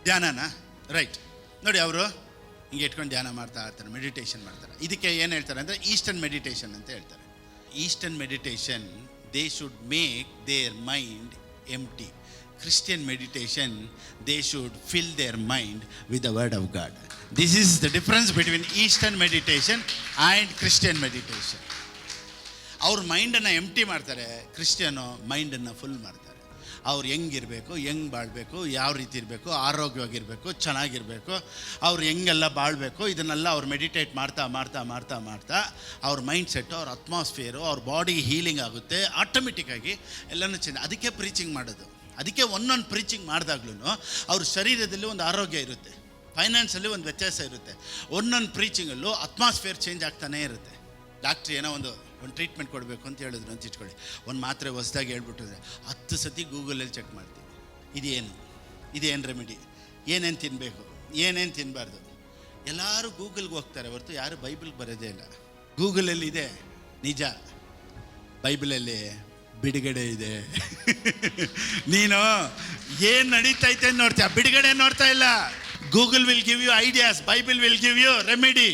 ಧ್ಯಾನನಾ? Right. ನೋಡಿ, ಅವರು ಹಿಂಗೆ ಇಟ್ಕೊಂಡು ಧ್ಯಾನ ಮಾಡ್ತಾ ಇರ್ತಾರೆ, ಮೆಡಿಟೇಷನ್ ಮಾಡ್ತಾರೆ. ಇದಕ್ಕೆ ಏನು ಹೇಳ್ತಾರೆ ಅಂದರೆ ಈಸ್ಟರ್ನ್ ಮೆಡಿಟೇಷನ್ ಅಂತ ಹೇಳ್ತಾರೆ. Eastern meditation, they should make their mind empty. Christian meditation, they should fill their mind with the word of God. This is the difference between Eastern meditation and Christian meditation. ಅವ್ರ ಮೈಂಡನ್ನು empty ಮಾಡ್ತಾರೆ, ಕ್ರಿಶ್ಚಿಯನು ಮೈಂಡನ್ನು full ಮಾಡ್ತಾರೆ. ಅವ್ರು ಹೆಂಗಿರಬೇಕು, ಹೆಂಗೆ ಬಾಳಬೇಕು, ಯಾವ ರೀತಿ ಇರಬೇಕು, ಆರೋಗ್ಯವಾಗಿರಬೇಕು, ಚೆನ್ನಾಗಿರಬೇಕು, ಅವ್ರು ಹೆಂಗೆಲ್ಲ ಬಾಳಬೇಕು, ಇದನ್ನೆಲ್ಲ ಅವ್ರು ಮೆಡಿಟೇಟ್ ಮಾಡ್ತಾ ಮಾಡ್ತಾ ಮಾಡ್ತಾ ಮಾಡ್ತಾ ಅವ್ರ ಮೈಂಡ್ ಸೆಟ್ಟು, ಅವ್ರ ಅಟ್ಮಾಸ್ಫಿಯರು, ಅವ್ರ ಬಾಡಿ ಹೀಲಿಂಗ್ ಆಗುತ್ತೆ ಆಟೋಮೆಟಿಕ್ಕಾಗಿ, ಎಲ್ಲನೂ ಚೆನ್ನಾಗಿ. ಅದಕ್ಕೆ ಪ್ರೀಚಿಂಗ್ ಮಾಡೋದು. ಅದಕ್ಕೆ ಒಂದೊಂದು ಪ್ರೀಚಿಂಗ್ ಮಾಡಿದಾಗ್ಲೂ ಅವ್ರ ಶರೀರದಲ್ಲಿ ಒಂದು ಆರೋಗ್ಯ ಇರುತ್ತೆ, ಫೈನಾನ್ಸಲ್ಲಿ ಒಂದು ವ್ಯತ್ಯಾಸ ಇರುತ್ತೆ. ಒಂದೊಂದು ಪ್ರೀಚಿಂಗಲ್ಲೂ ಅಟ್ಮಾಸ್ಫಿಯರ್ ಚೇಂಜ್ ಆಗ್ತಾನೇ ಇರುತ್ತೆ. ಡಾಕ್ಟ್ರ್ ಏನೋ ಒಂದು ಟ್ರೀಟ್ಮೆಂಟ್ ಕೊಡಬೇಕು ಅಂತ ಹೇಳಿದ್ರು ಅಂತ ಇಟ್ಕೊಳ್ಳಿ, ಒಂದು ಮಾತ್ರೆ ಹೊಸದಾಗಿ ಹೇಳ್ಬಿಟ್ಟಿದ್ರೆ 10 ಸತಿ ಗೂಗಲಲ್ಲಿ ಚೆಕ್ ಮಾಡ್ತೀವಿ, ಇದೇನು ರೆಮಿಡಿ, ಏನೇನು ತಿನ್ನಬೇಕು, ಏನೇನು ತಿನ್ನಬಾರ್ದು. ಎಲ್ಲರೂ ಗೂಗಲ್ಗೆ ಹೋಗ್ತಾರೆ ಹೊರತು ಯಾರು ಬೈಬಲ್ಗೆ ಬರೋದೇ ಇಲ್ಲ. ಗೂಗಲಲ್ಲಿ ಇದೆ ನಿಜ, ಬೈಬಲಲ್ಲಿ ಬಿಡುಗಡೆ ಇದೆ. ನೀನು ಏನು ನಡೀತೈತೆ ನೋಡ್ತೀಯ, ಬಿಡುಗಡೆ ನೋಡ್ತಾ ಇಲ್ಲ. Google will give you ideas, Bible will give you remedy.